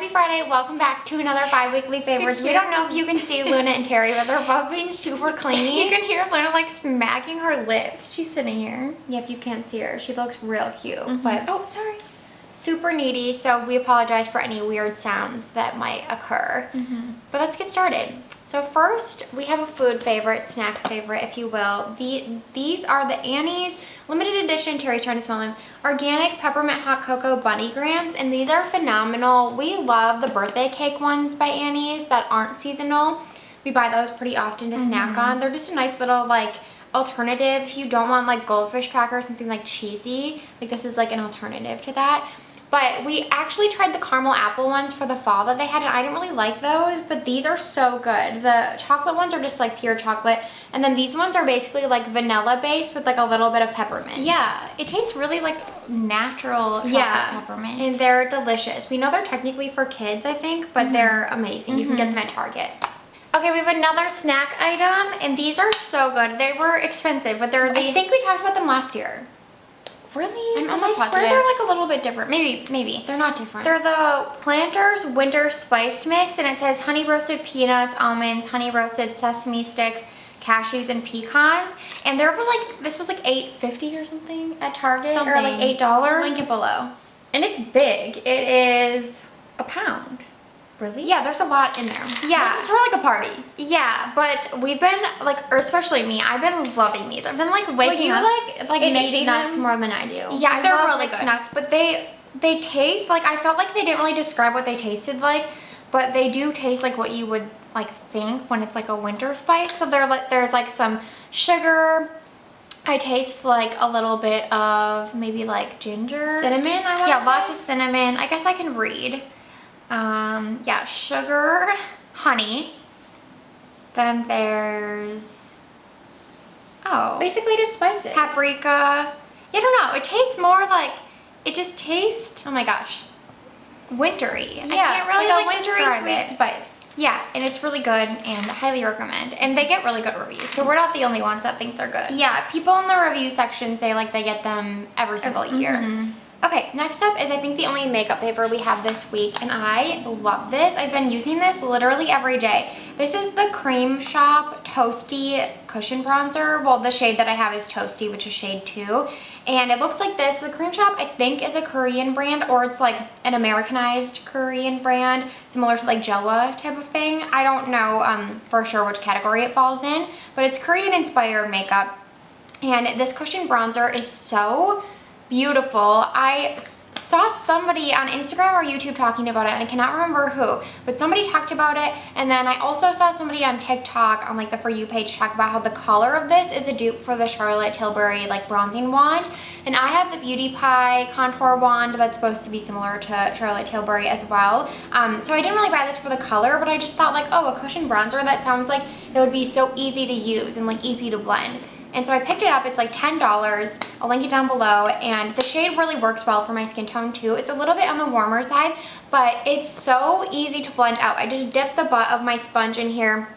Happy Friday. Welcome back to another 5 weekly favorites. We don't know if you can see Luna and Terry, but they're both being super clingy. You can hear Luna like smacking her lips. She's sitting here. Yeah, if you can't see her, she looks real cute. But oh, sorry. Super needy, so we apologize for any weird sounds that might occur. But let's get started. So first, we have a food favorite, snack favorite, if you will. These are the Annie's limited edition, Terry's trying to smell them, organic peppermint hot cocoa bunny grams, and these are phenomenal. We love the birthday cake ones by Annie's that aren't seasonal. We buy those pretty often to snack on. They're just a nice little like alternative if you don't want like goldfish cracker or something like cheesy. Like this is like an alternative to that. But we actually tried the caramel apple ones for the fall that they had, and I didn't really like those, but these are so good. The chocolate ones are just like pure chocolate, and then these ones are basically like vanilla based with like a little bit of peppermint. Yeah, it tastes really like natural chocolate peppermint. And they're delicious. We know they're technically for kids, I think, but they're amazing. You can get them at Target. Okay, we have another snack item, and these are so good. They were expensive, but they're I think we talked about them last year. Really? I swear they're like a little bit different. Maybe. They're not different. They're the Planters Winter Spiced Mix, and it says honey roasted peanuts, almonds, honey roasted sesame sticks, cashews, and pecans. And they're like, this was like $8.50 or something at Target, or like $8. Link it below. And it's big. It is a pound. Really? Yeah, there's a lot in there. Yeah. This is for like a party. Yeah, but we've been like, or especially me, I've been loving these. I've been like waking up. Like mixed nuts more than I do. Yeah, they're really good. Nuts, but they taste like, I felt like they didn't really describe what they tasted like, but they do taste like what you would like think when it's like a winter spice. So they're like, there's like some sugar. I taste like a little bit of maybe like ginger. Cinnamon, I want to say. Yeah, lots of cinnamon. I guess I can read. Yeah, sugar, honey. Then there's, basically just spices. Paprika. I don't know. It tastes more like, it just tastes, oh my gosh, wintry. Yeah, I can't really like a like wintry describe sweet it. spice. Yeah, and it's really good and I highly recommend. And they get really good reviews, so we're not the only ones that think they're good. Yeah, people in the review section say like they get them every single year. Okay, next up is I think the only makeup paper we have this week, and I love this. I've been using this literally every day. This is the Cream Shop Toasty Cushion Bronzer. Well, the shade that I have is Toasty, which is shade 2. And it looks like this. The Cream Shop, I think, is a Korean brand, or it's like an Americanized Korean brand, similar to like Joa type of thing. I don't know for sure which category it falls in, but it's Korean-inspired makeup. And this cushion bronzer is so beautiful. I saw somebody on Instagram or YouTube talking about it, and I cannot remember who, but somebody talked about it, and then I also saw somebody on TikTok on like the For You page talk about how the color of this is a dupe for the Charlotte Tilbury like bronzing wand, and I have the Beauty Pie contour wand that's supposed to be similar to Charlotte Tilbury as well. So I didn't really buy this for the color, but I just thought like, oh, a cushion bronzer, that sounds like it would be so easy to use and like easy to blend. And so I picked it up. It's like $10. I'll link it down below. And the shade really works well for my skin tone too. It's a little bit on the warmer side, but it's so easy to blend out. I just dip the butt of my sponge in here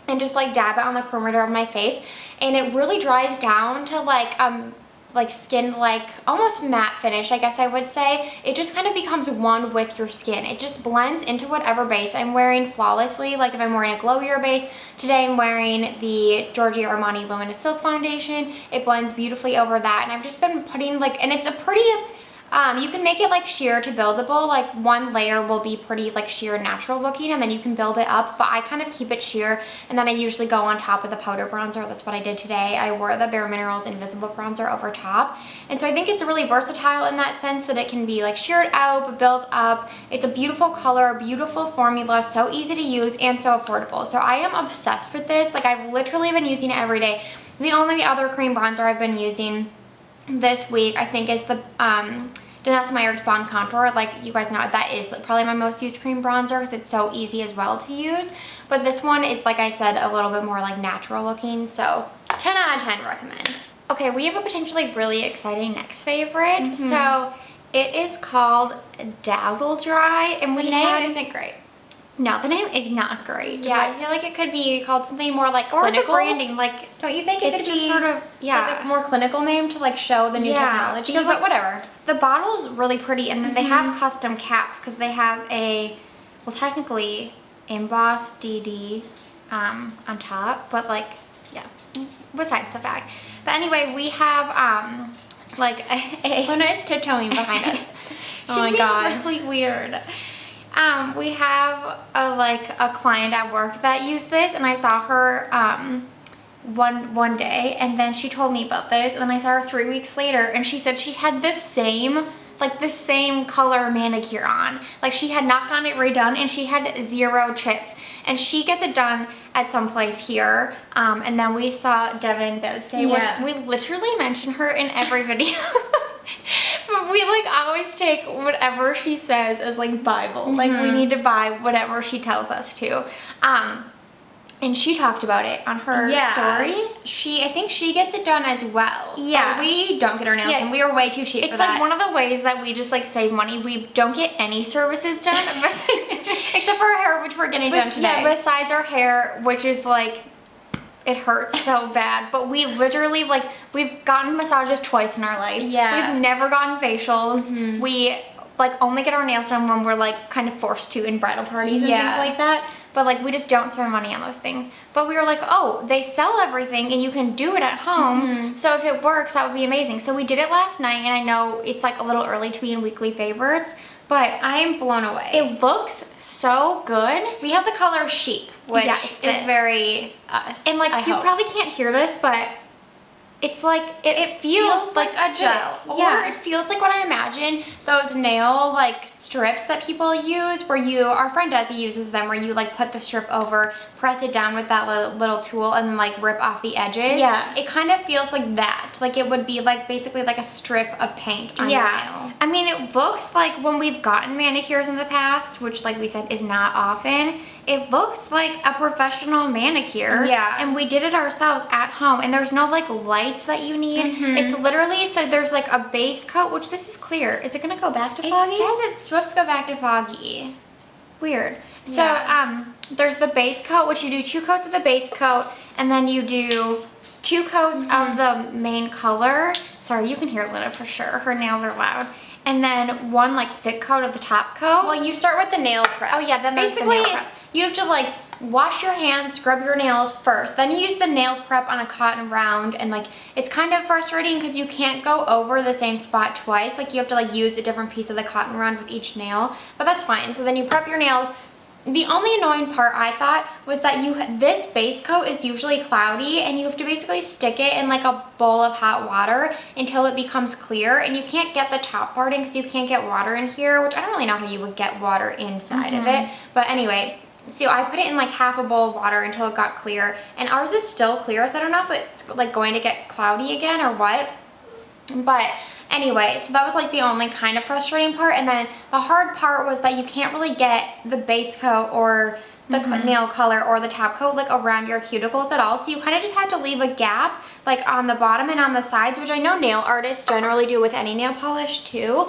and just like dab it on the perimeter of my face. And it really dries down to like skin, like almost matte finish, I guess I would say. It just kind of becomes one with your skin. It just blends into whatever base I'm wearing flawlessly. Like if I'm wearing a glowier base, today I'm wearing the Giorgio Armani Luminous Silk Foundation. It blends beautifully over that, and I've just been putting like, and it's a pretty, you can make it like sheer to buildable. Like one layer will be pretty like sheer natural looking, and then you can build it up, but I kind of keep it sheer, and then I usually go on top with the powder bronzer. That's what I did today. I wore the Bare Minerals Invisible Bronzer over top, and so I think it's really versatile in that sense that it can be like sheared out but built up. It's a beautiful color, beautiful formula, so easy to use and so affordable. So I am obsessed with this. Like I've literally been using it every day. The only other cream bronzer I've been using this week, I think, is the Danessa Meyer's Bond Contour. Like you guys know, that is probably my most used cream bronzer because it's so easy as well to use. But this one is, like I said, a little bit more like natural looking. So 10 out of 10 recommend. Okay, we have a potentially really exciting next favorite. So it is called Dazzle Dry, and The name isn't great. No, the name is not great. Yeah, I feel like it could be called something more like Or the clinical. branding, like, Don't you think it it's could just be sort of, like a more clinical name to like show the new technology? Because, But whatever. The bottle's really pretty, and then they have custom caps because they have a, well, technically embossed DD on top, but like, yeah, besides the fact. But anyway, we have like a Luna's tiptoeing behind us. She's Oh my God. being really weird. We have a client at work that used this, and I saw her one day, and then she told me about this, and then I saw her 3 weeks later, and she said she had the same color manicure on. Like, she had not gotten it redone, and she had 0 chips. And she gets it done at some place here. And then we saw Devin Doste, which we literally mention her in every video. But we like always take whatever she says as like Bible. Like, we need to buy whatever she tells us to. And she talked about it on her story. I think she gets it done as well. Yeah. But we don't get our nails done. We are way too cheap for that. It's like one of the ways that we just like save money. We don't get any services done except for our hair, which we're getting done today. Yeah, besides our hair, which is like, it hurts so bad. But we literally like, we've gotten massages twice in our life. Yeah. We've never gotten facials. We like only get our nails done when we're like kind of forced to in bridal parties and things like that. But like, we just don't spend money on those things. But we were like, oh, they sell everything and you can do it at home. So if it works, that would be amazing. So we did it last night, and I know it's like a little early to be in weekly favorites, but I am blown away. it looks so good. We have the color Chic, which is very us. And like, you probably can't hear this, but it's like, it feels like a gel. Or it feels like what I imagine those nail like strips that people use, where our friend Desi uses them, where you like put the strip over, press it down with that little tool, and then like rip off the edges. Yeah. It kind of feels like that. Like, it would be like basically like a strip of paint on your nail. I mean, it looks like when we've gotten manicures in the past, which like we said is not often, it looks like a professional manicure. Yeah. And we did it ourselves at home, and there's no like lights that you need. It's literally, so there's like a base coat, which this is clear. Is it gonna go back to foggy? It says it's supposed to go back to foggy. Weird. So there's the base coat, which you do 2 coats of the base coat, and then you do 2 coats of the main color. Sorry, you can hear Luna for sure. Her nails are loud. And then 1 like thick coat of the top coat. Well, you start with the nail prep. Oh yeah, then there's the basically nail prep. you have to like wash your hands, scrub your nails first, then you use the nail prep on a cotton round, and like, it's kind of frustrating because you can't go over the same spot twice. Like, you have to like use a different piece of the cotton round with each nail, but that's fine. So then you prep your nails. The only annoying part, I thought, was that this base coat is usually cloudy, and you have to basically stick it in like a bowl of hot water until it becomes clear, and you can't get the top part in because you can't get water in here, which I don't really know how you would get water inside of it. But anyway, so I put it in like half a bowl of water until it got clear, and ours is still clear, so I don't know if it's like going to get cloudy again or what. But anyway, so that was like the only kind of frustrating part. And then the hard part was that you can't really get the base coat or the nail color or the top coat like around your cuticles at all. So you kind of just have to leave a gap like on the bottom and on the sides, which I know nail artists generally do with any nail polish too.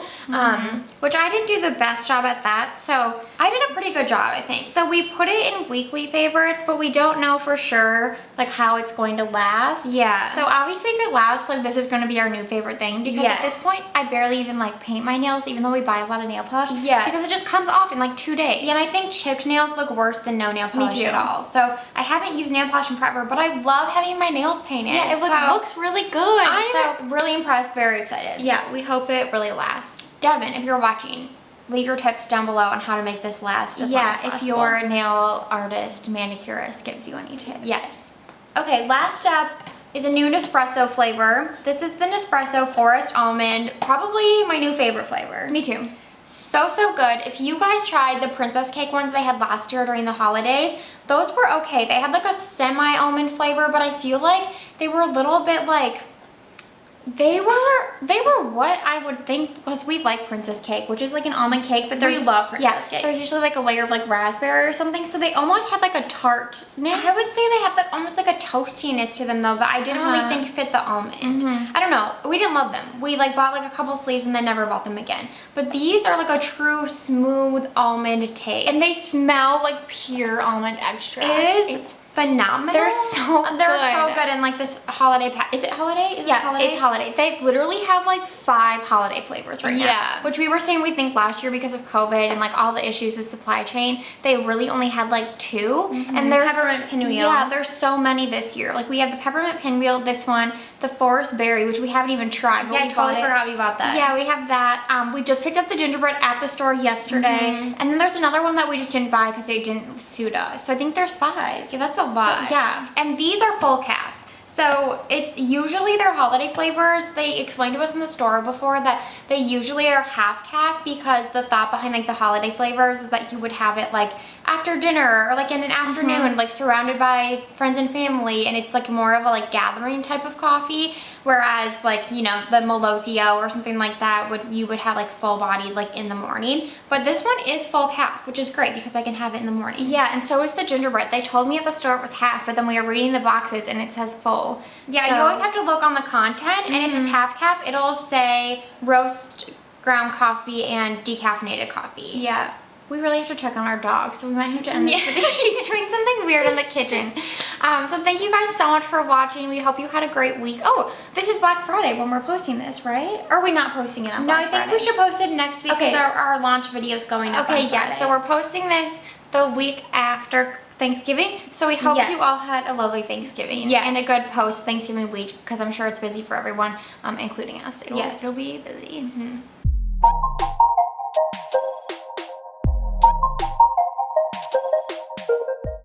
Which I didn't do the best job at that. So I did a pretty good job, I think. So we put it in weekly favorites, but we don't know for sure like how it's going to last. Yeah. So obviously if it lasts, like this is going to be our new favorite thing, because at this point I barely even like paint my nails, even though we buy a lot of nail polish. Yeah. Because it just comes off in like 2 days. Yeah, and I think chipped nails look worse than no nail polish at all. So I haven't used nail polish in forever, but I love having my nails painted. Yeah, it looks really good. I'm really impressed, very excited. Yeah, we hope it really lasts. Devin, if you're watching, leave your tips down below on how to make this last as long as possible. If your nail artist, manicurist gives you any tips. Yes. Okay, last up is a new Nespresso flavor. This is the Nespresso Forest Almond, probably my new favorite flavor. Me too. So good. If you guys tried the princess cake ones they had last year during the holidays, those were okay. They had like a semi-almond flavor, but I feel like they were a little bit like, They were what I would think, because we like princess cake, which is like an almond cake, but We love princess cake. There's usually like a layer of like raspberry or something, so they almost had like a tartness. I would say they have like almost like a toastiness to them though, but I didn't really think fit the almond. I don't know. We didn't love them. We like bought like a couple sleeves and then never bought them again. But these are like a true smooth almond taste. And they smell like pure almond extract. It is phenomenal. They're so good in like this holiday pack. Is it holiday? Is it holiday? It's holiday. They literally have like 5 holiday flavors right now. Which we were saying we think last year because of COVID and like all the issues with supply chain, they really only had like 2. And there's peppermint pinwheel. Yeah, there's so many this year. Like we have the peppermint pinwheel, this one, the forest berry, which we haven't even tried. Yeah, I totally forgot we bought that. Yeah, we have that. We just picked up the gingerbread at the store yesterday. And then there's another one that we just didn't buy because they didn't suit us. So I think there's 5. Yeah, that's a lot. So, yeah. And these are full calf. So it's usually their holiday flavors. They explained to us in the store before that they usually are half calf because the thought behind like the holiday flavors is that you would have it like after dinner or like in an afternoon, like surrounded by friends and family, and it's like more of a like gathering type of coffee. Whereas like, you know, the Molosio or something like that you would have like full bodied like in the morning. But this one is full calf, which is great because I can have it in the morning. Yeah, and so is the gingerbread. They told me at the store it was half, but then we were reading the boxes and it says full. Yeah, you always have to look on the content, and if it's half calf, it'll say roast ground coffee and decaffeinated coffee. Yeah. We really have to check on our dog, so we might have to end this video. She's doing something weird in the kitchen. So thank you guys so much for watching. We hope you had a great week. Oh, this is Black Friday when we're posting this, right? Or are we not posting it on Black Friday? No, I think we should post it next week because our launch video is going up on Friday. So we're posting this the week after Thanksgiving. So we hope you all had a lovely Thanksgiving and a good post-Thanksgiving week, because I'm sure it's busy for everyone, including us. It'll be busy.